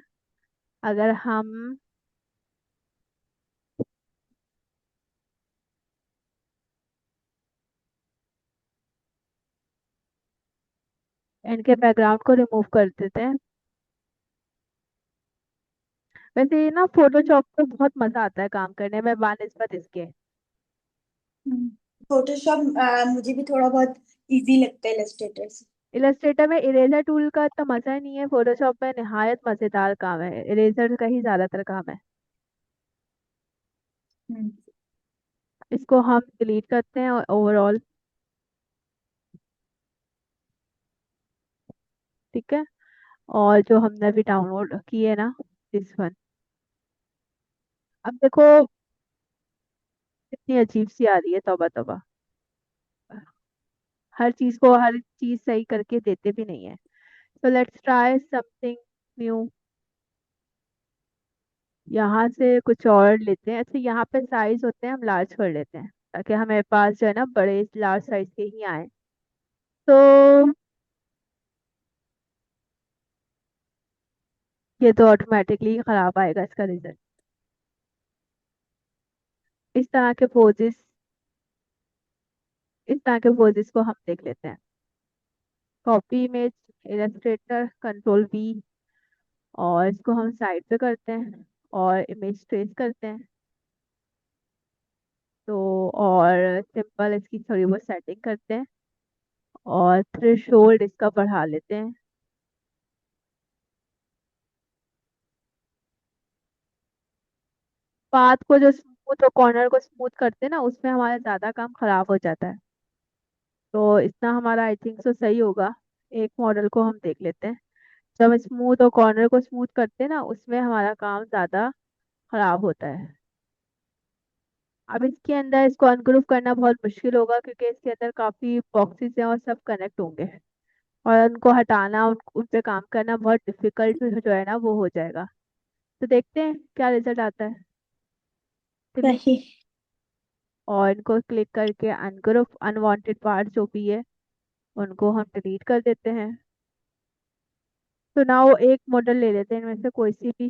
Speaker 1: अगर हम इनके बैकग्राउंड को रिमूव कर देते हैं। वैसे ये ना फोटोशॉप पे बहुत मजा आता है काम करने में बानिस्बत इसके।
Speaker 2: फोटोशॉप मुझे भी थोड़ा बहुत इजी लगता है इलस्ट्रेटर से।
Speaker 1: इलस्ट्रेटर में इरेजर टूल का इतना मजा नहीं है, फोटोशॉप में निहायत मजेदार काम है, इरेजर का ही ज्यादातर काम है।
Speaker 2: हम्म।
Speaker 1: इसको हम डिलीट करते हैं ओवरऑल, ठीक है? और जो हमने अभी डाउनलोड की है ना, दिस वन, अब देखो कितनी अजीब सी आ रही है, तौबा तौबा। हर चीज सही करके देते भी नहीं है। So let's try something new. यहाँ से कुछ और लेते हैं। अच्छा, यहाँ पे साइज होते हैं, हम लार्ज कर लेते हैं ताकि हमारे पास जो है ना बड़े लार्ज साइज के ही आए। तो ये तो ऑटोमेटिकली खराब आएगा इसका रिजल्ट। इस तरह के पोजेस इस तरह के पोजेस को हम देख लेते हैं। Copy image, Illustrator, control V, और इसको हम साइड पे करते हैं और इमेज ट्रेस करते हैं। तो और सिंपल इसकी थोड़ी बहुत सेटिंग करते हैं। और थ्रेशोल्ड इसका बढ़ा लेते हैं। पाथ को जो स्मूथ और कॉर्नर को स्मूथ करते हैं ना, उसमें हमारा ज्यादा काम खराब हो जाता है। तो इतना हमारा आई थिंक सो सही होगा। एक मॉडल को हम देख लेते हैं। जब हम स्मूथ और कॉर्नर को स्मूथ करते हैं ना, उसमें हमारा काम ज्यादा खराब होता है। अब इसके अंदर इसको अनग्रुप करना बहुत मुश्किल होगा, क्योंकि इसके अंदर काफी बॉक्सेस हैं और सब कनेक्ट होंगे। और उनको हटाना, उन पे काम करना बहुत डिफिकल्ट जो है ना, वो हो जाएगा। तो देखते हैं क्या रिजल्ट आता है। डिलीट।
Speaker 2: सही।
Speaker 1: और इनको क्लिक करके अनग्रुप, अनवांटेड पार्ट जो भी है उनको हम डिलीट कर देते हैं। तो ना वो एक मॉडल ले लेते हैं इनमें से कोई सी भी।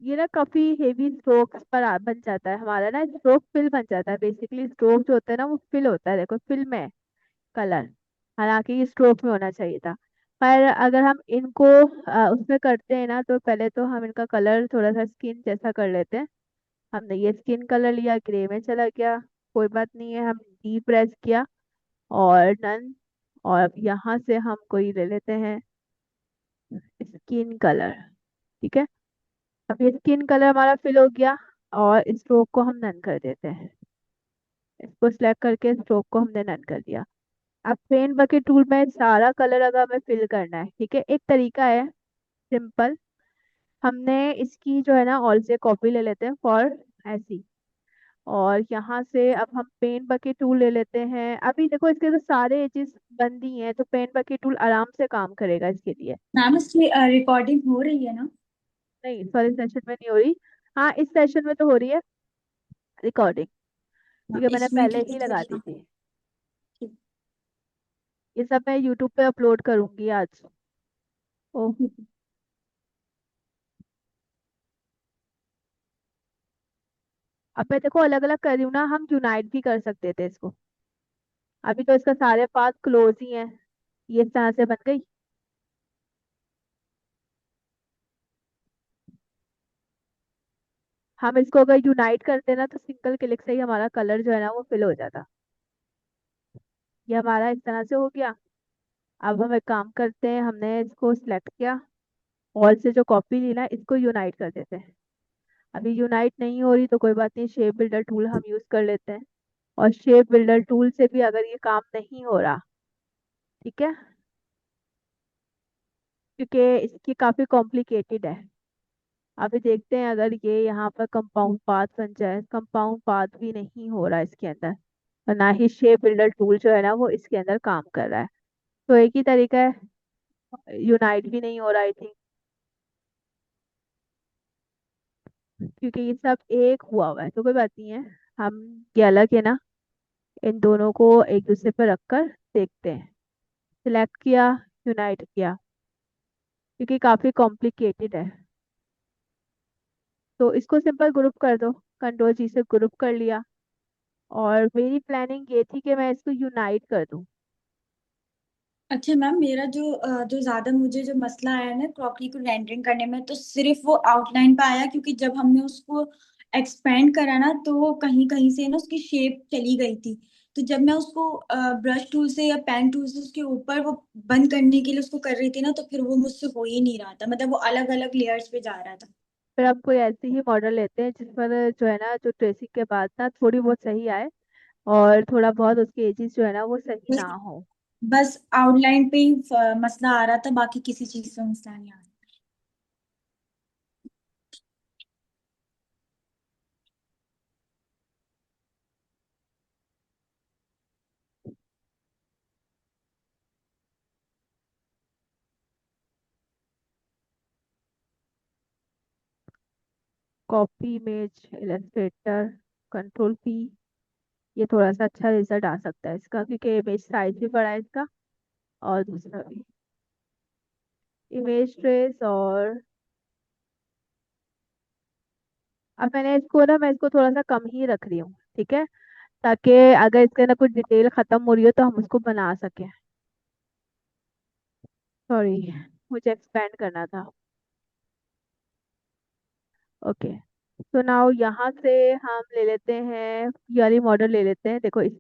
Speaker 1: ये ना काफी हेवी स्ट्रोक्स पर बन जाता है हमारा ना, स्ट्रोक फिल बन जाता है। बेसिकली स्ट्रोक जो होता है ना, वो फिल होता है, देखो फिल में कलर। हालांकि ये स्ट्रोक में होना चाहिए था। पर अगर हम इनको उसमें करते हैं ना, तो पहले तो हम इनका कलर थोड़ा सा स्किन जैसा कर लेते हैं। हमने ये स्किन कलर लिया, ग्रे में चला गया। कोई बात नहीं है, हम डी प्रेस किया और डन। और अब यहाँ से हम कोई ले लेते हैं स्किन कलर। ठीक है। अब ये स्किन कलर हमारा फिल हो गया। और स्ट्रोक को हम नन कर देते हैं। इसको सिलेक्ट करके स्ट्रोक को हमने नन कर दिया। अब पेंट बकेट टूल में सारा कलर अगर हमें फिल करना है, ठीक है, एक तरीका है सिंपल। हमने इसकी जो है ना ऑल से कॉपी ले लेते हैं फॉर ऐसी। और यहाँ से अब हम पेंट बकेट टूल ले लेते हैं। अभी देखो इसके तो सारे एजेस बंद ही हैं, तो पेंट बकेट टूल आराम से काम करेगा इसके लिए।
Speaker 2: मैम इसकी रिकॉर्डिंग हो रही है ना?
Speaker 1: नहीं, सॉरी, सेशन में नहीं हो रही। हाँ, इस सेशन में तो हो रही है रिकॉर्डिंग,
Speaker 2: हाँ,
Speaker 1: क्योंकि मैंने
Speaker 2: इसमें
Speaker 1: पहले
Speaker 2: क्योंकि
Speaker 1: ही लगा दी
Speaker 2: थोड़ा।
Speaker 1: थी। ये सब मैं यूट्यूब पे अपलोड करूंगी आज। ओ।
Speaker 2: ठीक।
Speaker 1: अब मैं देखो अलग अलग कर रही हूँ ना, हम यूनाइट भी कर सकते थे इसको। अभी तो इसका सारे पाथ क्लोज ही हैं। ये इस तरह से बन गई। हम इसको अगर यूनाइट करते ना, तो सिंगल क्लिक से ही हमारा कलर जो है ना, वो फिल हो जाता। ये हमारा इस तरह से हो गया। अब हम एक काम करते हैं, हमने इसको सिलेक्ट किया। ऑल से जो कॉपी ली ना, इसको यूनाइट कर देते हैं। अभी यूनाइट नहीं हो रही तो कोई बात नहीं, शेप बिल्डर टूल हम यूज कर लेते हैं। और शेप बिल्डर टूल से भी अगर ये काम नहीं हो रहा, ठीक है, क्योंकि इसकी काफी कॉम्प्लिकेटेड है। अभी देखते हैं अगर ये यहाँ पर कंपाउंड पाथ बन जाए। कंपाउंड पाथ भी नहीं हो रहा इसके अंदर। और ना ही शेप बिल्डर टूल जो है ना, वो इसके अंदर काम कर रहा है। तो एक ही तरीका है, यूनाइट भी नहीं हो रहा आई थिंक, क्योंकि ये सब एक हुआ हुआ है। तो कोई बात नहीं है, हम ये अलग है ना, इन दोनों को एक दूसरे पर रखकर देखते हैं। सिलेक्ट किया, यूनाइट किया, क्योंकि काफी कॉम्प्लिकेटेड है। तो इसको सिंपल ग्रुप कर दो। कंट्रोल जी से ग्रुप कर लिया। और मेरी प्लानिंग ये थी कि मैं इसको यूनाइट कर दूं।
Speaker 2: अच्छा मैम, मेरा जो ज्यादा मुझे जो मसला आया ना क्रॉकरी को रेंडरिंग करने में, तो सिर्फ वो आउटलाइन पे आया, क्योंकि जब हमने उसको एक्सपेंड करा ना, तो वो कहीं कहीं से ना उसकी शेप चली गई थी। तो जब मैं उसको ब्रश टूल से या पेन टूल से उसके ऊपर वो बंद करने के लिए उसको कर रही थी ना, तो फिर वो मुझसे हो ही नहीं रहा था, मतलब वो अलग अलग लेयर्स पे जा रहा था।
Speaker 1: फिर हम कोई ऐसे ही मॉडल लेते हैं जिस पर जो है ना, जो ट्रेसिंग के बाद ना थोड़ी बहुत सही आए। और थोड़ा बहुत उसके एजेस जो है ना, वो सही
Speaker 2: बस
Speaker 1: ना हो।
Speaker 2: बस आउटलाइन पे ही मसला आ रहा था, बाकी किसी चीज से मसला नहीं आ रहा।
Speaker 1: Copy image, Illustrator, control P. ये थोड़ा सा अच्छा रिजल्ट आ सकता है इसका, क्योंकि इमेज साइज भी बड़ा है इसका। और दूसरा भी इमेज ट्रेस। और अब मैंने इसको ना, मैं इसको थोड़ा सा कम ही रख रही हूँ, ठीक है, ताकि अगर इसके अंदर कुछ डिटेल खत्म हो रही हो तो हम उसको बना सकें। सॉरी, मुझे एक्सपेंड करना था। ओके। तो नाउ यहाँ से हम ले लेते हैं, ये वाली मॉडल ले लेते हैं। देखो,